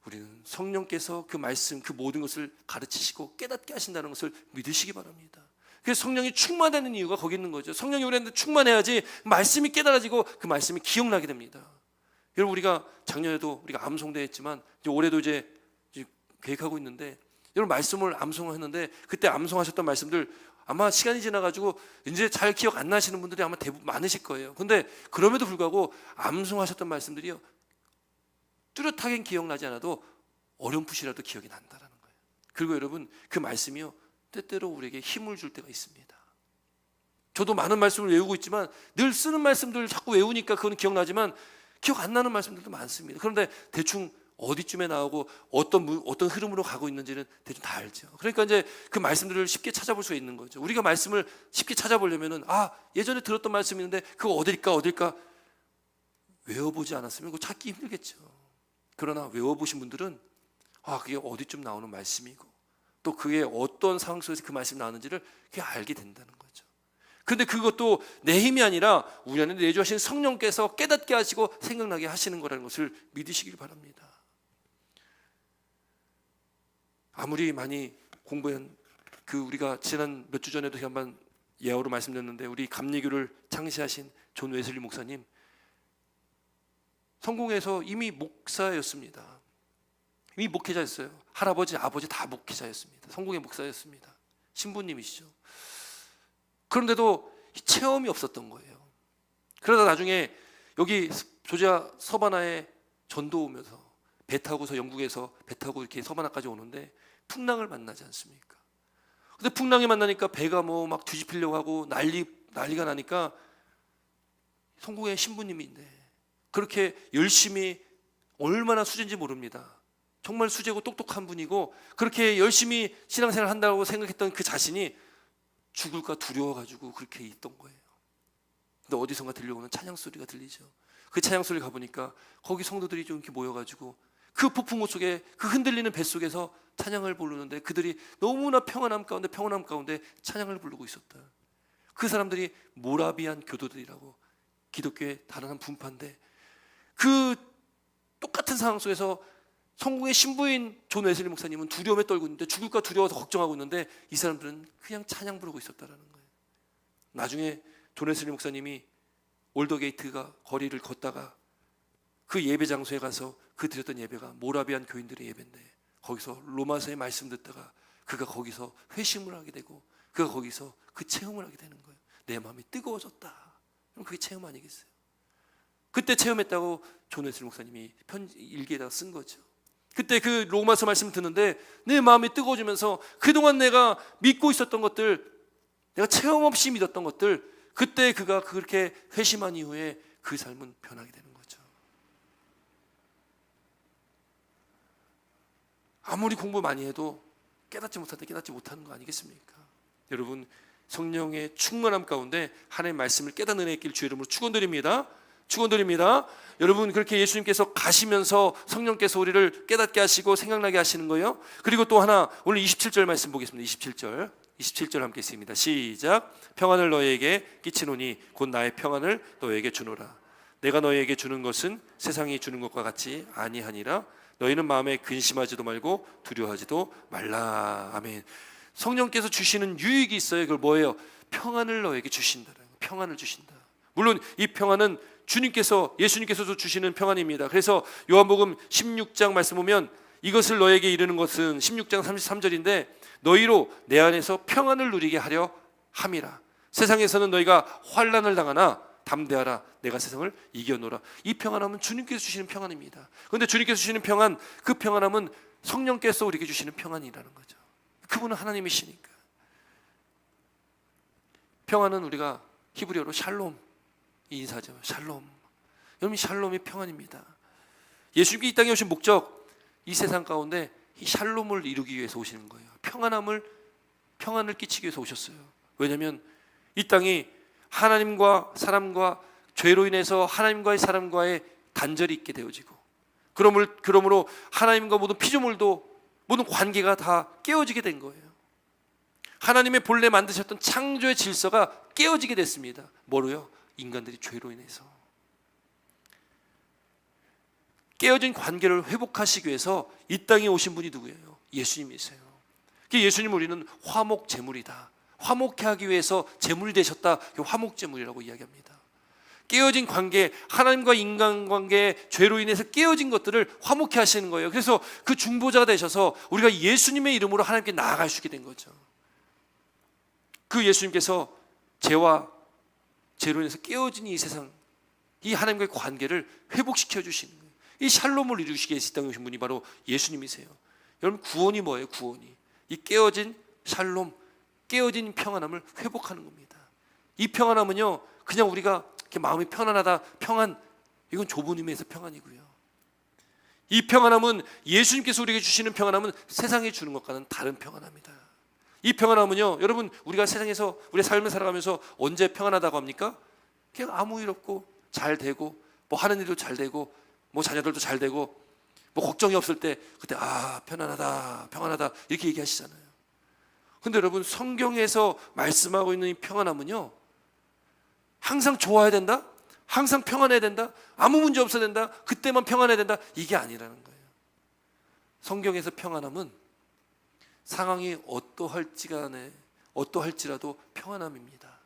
우리는 성령께서 그 말씀, 그 모든 것을 가르치시고 깨닫게 하신다는 것을 믿으시기 바랍니다. 그래서 성령이 충만하는 이유가 거기 있는 거죠. 성령이 우리한테 충만해야지 말씀이 깨달아지고 그 말씀이 기억나게 됩니다. 여러분, 우리가 작년에도 우리가 암송대 했지만 이제 올해도 이제 계획하고 있는데, 여러분 말씀을 암송했는데 그때 암송하셨던 말씀들 아마 시간이 지나가지고 이제 잘 기억 안 나시는 분들이 아마 대부분 많으실 거예요. 근데 그럼에도 불구하고 암송하셨던 말씀들이요, 뚜렷하게 기억나지 않아도 어렴풋이라도 기억이 난다라는 거예요. 그리고 여러분, 그 말씀이요 때때로 우리에게 힘을 줄 때가 있습니다. 저도 많은 말씀을 외우고 있지만 늘 쓰는 말씀들 자꾸 외우니까 그건 기억나지만 기억 안 나는 말씀들도 많습니다. 그런데 대충 어디쯤에 나오고 어떤 흐름으로 가고 있는지는 대충 다 알죠. 그러니까 이제 그 말씀들을 쉽게 찾아볼 수가 있는 거죠. 우리가 말씀을 쉽게 찾아보려면은 예전에 들었던 말씀이 있는데 그거 어딜까 외워보지 않았으면 그거 찾기 힘들겠죠. 그러나 외워보신 분들은 그게 어디쯤 나오는 말씀이고 또 그게 어떤 상황 속에서 그 말씀이 나오는지를 그게 알게 된다는 거죠. 근데 그것도 내 힘이 아니라 우리 안에 내주하신 성령께서 깨닫게 하시고 생각나게 하시는 거라는 것을 믿으시길 바랍니다. 아무리 많이 공부한 우리가 지난 몇 주 전에도 한번 예화로 말씀드렸는데, 우리 감리교를 창시하신 존 웨슬리 목사님, 성공해서 이미 목사였습니다. 이미 목회자였어요. 할아버지, 아버지 다 목회자였습니다. 성공의 목사였습니다. 신부님이시죠. 그런데도 체험이 없었던 거예요. 그러다 나중에 여기 조지아 서바나에 전도 오면서 배 타고서 영국에서 배 타고 이렇게 서바나까지 오는데 풍랑을 만나지 않습니까? 근데 풍랑이 만나니까 배가 막 뒤집히려고 하고 난리가 나니까 성공의 신부님인데 그렇게 열심히, 얼마나 수제인지 모릅니다. 정말 수제고 똑똑한 분이고 그렇게 열심히 신앙생활 한다고 생각했던 그 자신이 죽을까 두려워가지고 그렇게 있던 거예요. 근데 어디선가 들려오는 찬양 소리가 들리죠. 그 찬양 소리 가보니까 거기 성도들이 좀 이렇게 모여가지고 그 폭풍우 속에, 그 흔들리는 배 속에서 찬양을 부르는데 그들이 너무나 평안함 가운데 찬양을 부르고 있었다. 그 사람들이 모라비안 교도들이라고 기독교의 다른 한 분파인데, 그 똑같은 상황 속에서 성공의 신부인 존 웨슬리 목사님은 두려움에 떨고 있는데, 죽을까 두려워서 걱정하고 있는데 이 사람들은 그냥 찬양 부르고 있었다라는 거예요. 나중에 존 웨슬리 목사님이 올더게이트가 거리를 걷다가 그 예배 장소에 가서 그 드렸던 예배가 모라비안 교인들의 예배인데, 거기서 로마서의 말씀 듣다가 그가 거기서 회심을 하게 되고 그가 거기서 그 체험을 하게 되는 거예요. 내 마음이 뜨거워졌다. 그럼 그게 체험 아니겠어요? 그때 체험했다고 존 웨슬리 목사님이 일기에다가 쓴 거죠. 그때 그 로마서 말씀 듣는데 내 마음이 뜨거워지면서 그동안 내가 믿고 있었던 것들, 내가 체험 없이 믿었던 것들, 그때 그가 그렇게 회심한 이후에 그 삶은 변하게 되는 거죠. 아무리 공부 많이 해도 깨닫지 못할 때 깨닫지 못하는 거 아니겠습니까? 여러분, 성령의 충만함 가운데 하나님의 말씀을 깨닫는 은혜 있길 주의 이름으로 축원드립니다. 여러분, 그렇게 예수님께서 가시면서 성령께서 우리를 깨닫게 하시고 생각나게 하시는 거예요. 그리고 또 하나, 오늘 27절 말씀 보겠습니다. 27절 함께 있습니다. 시작. 평안을 너희에게 끼치노니 곧 나의 평안을 너희에게 주노라. 내가 너희에게 주는 것은 세상이 주는 것과 같이 아니하니라. 너희는 마음에 근심하지도 말고 두려워하지도 말라. 아멘. 성령께서 주시는 유익이 있어요. 그걸 뭐예요? 평안을 너희에게 주신다는 거예요. 평안을 주신다. 물론 이 평안은 예수님께서도 주시는 평안입니다. 그래서 요한복음 16장 말씀 보면 이것을 너에게 이르는 것은 16장 33절인데 너희로 내 안에서 평안을 누리게 하려 함이라. 세상에서는 너희가 환난을 당하나 담대하라. 내가 세상을 이겨노라. 이 평안함은 주님께서 주시는 평안입니다. 그런데 주님께서 주시는 평안, 그 평안함은 성령께서 우리에게 주시는 평안이라는 거죠. 그분은 하나님이시니까. 평안은 우리가 히브리어로 샬롬 이 인사죠. 샬롬. 여러분, 샬롬이 평안입니다. 예수님이 이 땅에 오신 목적, 이 세상 가운데 이 샬롬을 이루기 위해서 오시는 거예요. 평안을 끼치기 위해서 오셨어요. 왜냐하면 이 땅이 하나님과 사람과 죄로 인해서 하나님과의 사람과의 단절이 있게 되어지고, 그러므로 하나님과 모든 피조물도 모든 관계가 다 깨어지게 된 거예요. 하나님의 본래 만드셨던 창조의 질서가 깨어지게 됐습니다. 뭐로요? 인간들이 죄로 인해서. 깨어진 관계를 회복하시기 위해서 이 땅에 오신 분이 누구예요? 예수님이세요. 예수님 우리는 화목 제물이다. 화목해 하기 위해서 제물이 되셨다. 화목 제물이라고 이야기합니다. 깨어진 관계, 하나님과 인간관계의 죄로 인해서 깨어진 것들을 화목해 하시는 거예요. 그래서 그 중보자가 되셔서 우리가 예수님의 이름으로 하나님께 나아갈 수 있게 된 거죠. 그 예수님께서 죄와 죄로 인해서 깨어진 이 세상, 이 하나님과의 관계를 회복시켜 주시는 거예요. 이 샬롬을 이루시기 위해서 이 땅에 오신 분이 바로 예수님이세요. 여러분, 구원이 뭐예요? 구원이 이 깨어진 샬롬, 깨어진 평안함을 회복하는 겁니다. 이 평안함은요, 그냥 우리가 이렇게 마음이 편안하다, 평안, 이건 좁은 의미에서 평안이고요. 이 평안함은 예수님께서 우리에게 주시는 평안함은 세상에 주는 것과는 다른 평안함이다. 이 평안함은요, 여러분, 우리가 세상에서 우리의 삶을 살아가면서 언제 평안하다고 합니까? 그냥 아무 일 없고 잘 되고, 뭐 하는 일도 잘 되고, 뭐 자녀들도 잘 되고, 뭐 걱정이 없을 때 그때 편안하다, 평안하다 이렇게 얘기하시잖아요. 근데 여러분, 성경에서 말씀하고 있는 이 평안함은요, 항상 좋아야 된다, 항상 평안해야 된다, 아무 문제 없어야 된다, 그때만 평안해야 된다, 이게 아니라는 거예요. 성경에서 평안함은 상황이 어떠할지라도 평안함입니다.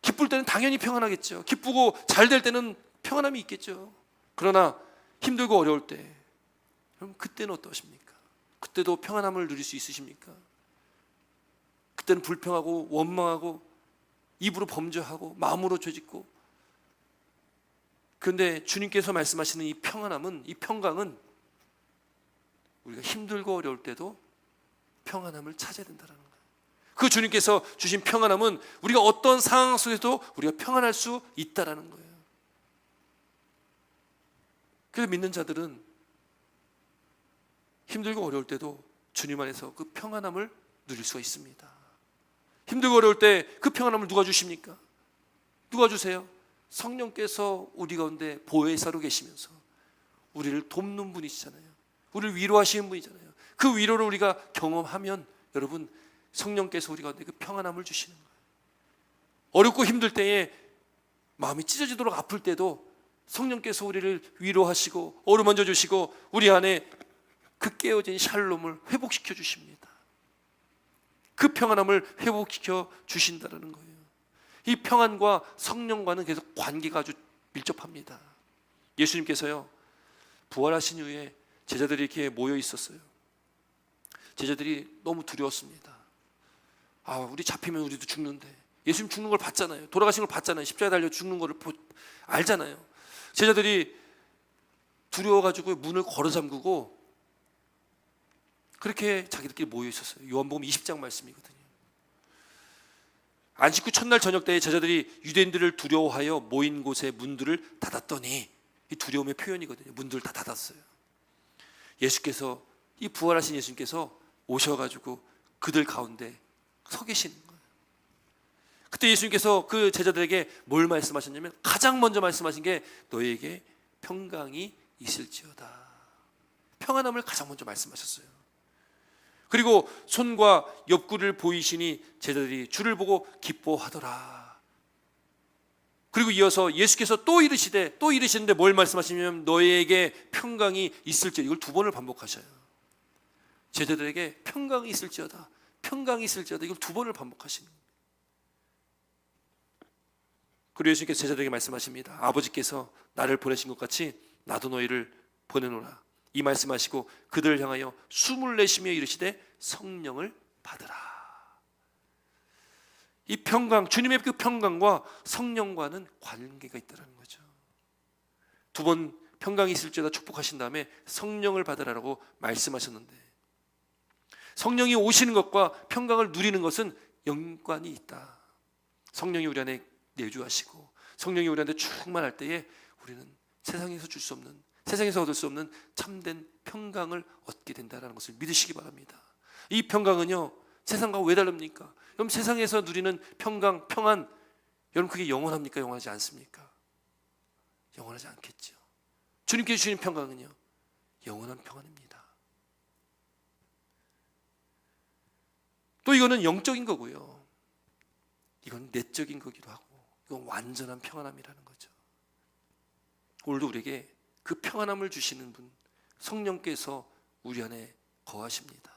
기쁠 때는 당연히 평안하겠죠. 기쁘고 잘 될 때는 평안함이 있겠죠. 그러나 힘들고 어려울 때, 그럼 그때는 어떠십니까? 그때도 평안함을 누릴 수 있으십니까? 그때는 불평하고 원망하고 입으로 범죄하고 마음으로 죄짓고. 그런데 주님께서 말씀하시는 이 평안함은, 이 평강은 우리가 힘들고 어려울 때도 평안함을 찾아야 된다는 거예요. 그 주님께서 주신 평안함은 우리가 어떤 상황 속에서도 우리가 평안할 수 있다라는 거예요. 그래서 믿는 자들은 힘들고 어려울 때도 주님 안에서 그 평안함을 누릴 수가 있습니다. 힘들고 어려울 때 그 평안함을 누가 주십니까? 누가 주세요? 성령께서 우리 가운데 보혜사로 계시면서 우리를 돕는 분이시잖아요. 우리를 위로하시는 분이잖아요. 그 위로를 우리가 경험하면 여러분, 성령께서 우리 가운데 그 평안함을 주시는 거예요. 어렵고 힘들 때에 마음이 찢어지도록 아플 때도 성령께서 우리를 위로하시고 어루만져 주시고 우리 안에 그 깨어진 샬롬을 회복시켜 주십니다. 그 평안함을 회복시켜 주신다는 거예요. 이 평안과 성령과는 계속 관계가 아주 밀접합니다. 예수님께서요, 부활하신 이후에 제자들이 이렇게 모여 있었어요. 제자들이 너무 두려웠습니다. 우리 잡히면 우리도 죽는데. 예수님 죽는 걸 봤잖아요. 돌아가신 걸 봤잖아요. 십자가에 달려 죽는 걸 알잖아요. 제자들이 두려워가지고 문을 걸어 잠그고 그렇게 자기들끼리 모여 있었어요. 요한복음 20장 말씀이거든요. 안식 후 첫날 저녁 때에 제자들이 유대인들을 두려워하여 모인 곳에 문들을 닫았더니, 이 두려움의 표현이거든요. 문들을 다 닫았어요. 예수께서, 이 부활하신 예수님께서 오셔가지고 그들 가운데 서 계시는 거예요. 그때 예수님께서 그 제자들에게 뭘 말씀하셨냐면, 가장 먼저 말씀하신 게 너희에게 평강이 있을지어다. 평안함을 가장 먼저 말씀하셨어요. 그리고 손과 옆구리를 보이시니 제자들이 주를 보고 기뻐하더라. 그리고 이어서 예수께서 또 이르시는데 뭘 말씀하시냐면 너희에게 평강이 있을지어다. 이걸 두 번을 반복하셔요. 제자들에게 평강이 있을지어다, 평강이 있을지어다, 이걸 두 번을 반복하시는 거예요. 그리고 예수님께서 제자들에게 말씀하십니다. 아버지께서 나를 보내신 것 같이 나도 너희를 보내노라. 이 말씀하시고 그들을 향하여 숨을 내쉬며 이르시되 성령을 받으라. 이 평강, 주님의 그 평강과 성령과는 관계가 있다는 거죠. 두 번 평강이 있을지어다 축복하신 다음에 성령을 받으라라고 말씀하셨는데, 성령이 오시는 것과 평강을 누리는 것은 연관이 있다. 성령이 우리 안에 내주하시고 성령이 우리한테 충만할 때에 우리는 세상에서 줄 수 없는, 세상에서 얻을 수 없는 참된 평강을 얻게 된다는 것을 믿으시기 바랍니다. 이 평강은요, 세상과 왜 다릅니까? 여러분 세상에서 누리는 평강, 평안, 여러분 그게 영원합니까? 영원하지 않습니까? 영원하지 않겠죠. 주님께 주시는 평강은요 영원한 평안입니다. 또 이거는 영적인 거고요, 이건 내적인 거기도 하고, 이건 완전한 평안함이라는 거죠. 오늘도 우리에게 그 평안함을 주시는 분 성령께서 우리 안에 거하십니다.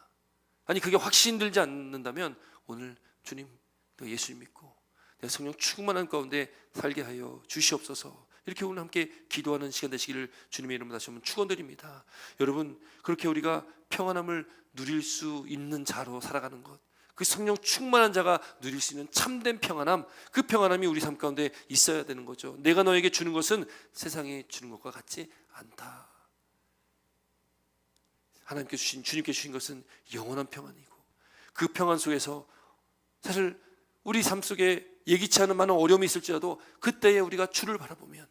아니 그게 확신 들지 않는다면 오늘 주님, 내가 예수님 믿고 내가 성령 충만한 가운데 살게 하여 주시옵소서, 이렇게 오늘 함께 기도하는 시간 되시기를 주님의 이름으로 다시 한번 축원드립니다. 여러분 그렇게 우리가 평안함을 누릴 수 있는 자로 살아가는 것, 그 성령 충만한 자가 누릴 수 있는 참된 평안함, 그 평안함이 우리 삶 가운데 있어야 되는 거죠. 내가 너에게 주는 것은 세상에 주는 것과 같지 않다. 하나님께 주신, 주님께 주신 것은 영원한 평안이고, 그 평안 속에서 사실 우리 삶 속에 예기치 않은 많은 어려움이 있을지라도 그때에 우리가 주를 바라보면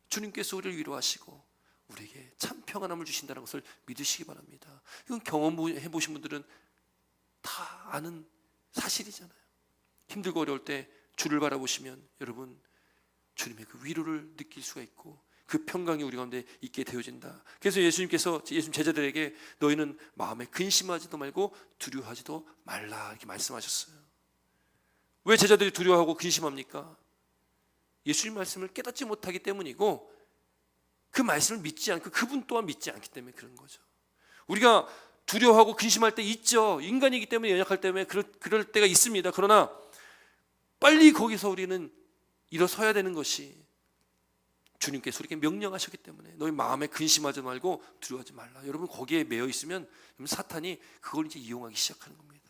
주님께서 우리를 위로하시고 우리에게 참 평안함을 주신다는 것을 믿으시기 바랍니다. 이건 경험해 보신 분들은 다 아는 사실이잖아요. 힘들고 어려울 때 주를 바라보시면 여러분 주님의 그 위로를 느낄 수가 있고 그 평강이 우리 가운데 있게 되어진다. 그래서 예수님께서 예수님 제자들에게 너희는 마음에 근심하지도 말고 두려워하지도 말라, 이렇게 말씀하셨어요. 왜 제자들이 두려워하고 근심합니까? 예수님 말씀을 깨닫지 못하기 때문이고, 그 말씀을 믿지 않고 그분 또한 믿지 않기 때문에 그런 거죠. 우리가 두려워하고 근심할 때 있죠. 인간이기 때문에, 연약할 때문에 그럴 때가 있습니다. 그러나 빨리 거기서 우리는 일어서야 되는 것이 주님께서 우리에게 명령하셨기 때문에 너희 마음에 근심하지 말고 두려워하지 말라. 여러분 거기에 매여 있으면 사탄이 그걸 이제 이용하기 시작하는 겁니다.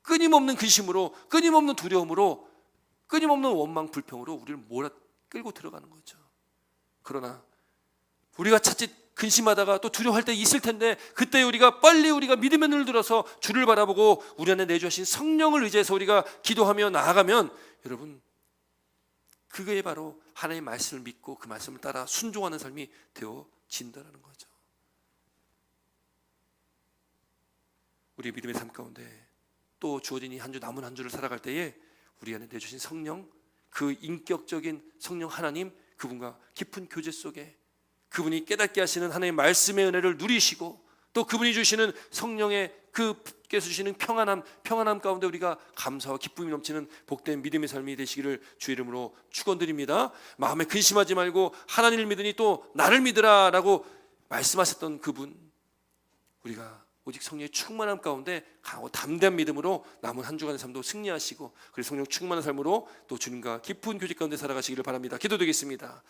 끊임없는 근심으로, 끊임없는 두려움으로, 끊임없는 원망 불평으로 우리를 몰아 끌고 들어가는 거죠. 그러나 우리가 자칫 근심하다가 또 두려워할 때 있을 텐데, 그때 우리가 빨리 우리가 믿음의 눈을 들어서 주를 바라보고 우리 안에 내주신 성령을 의지해서 우리가 기도하며 나아가면 여러분 그게 바로 하나님의 말씀을 믿고 그 말씀을 따라 순종하는 삶이 되어진다는 거죠. 우리 믿음의 삶 가운데 또 주어진 이 한 주, 남은 한 주를 살아갈 때에 우리 안에 내주신 성령, 그 인격적인 성령 하나님, 그분과 깊은 교제 속에 그분이 깨닫게 하시는 하나님의 말씀의 은혜를 누리시고, 또 그분이 주시는 성령의 그께서 주시는 평안함 가운데 우리가 감사와 기쁨이 넘치는 복된 믿음의 삶이 되시기를 주 이름으로 축원드립니다. 마음에 근심하지 말고 하나님을 믿으니 또 나를 믿으라 라고 말씀하셨던 그분, 우리가 오직 성령의 충만함 가운데 강하고 담대한 믿음으로 남은 한 주간의 삶도 승리하시고, 그리고 성령 충만한 삶으로 또 주님과 깊은 교제 가운데 살아가시기를 바랍니다. 기도드리겠습니다.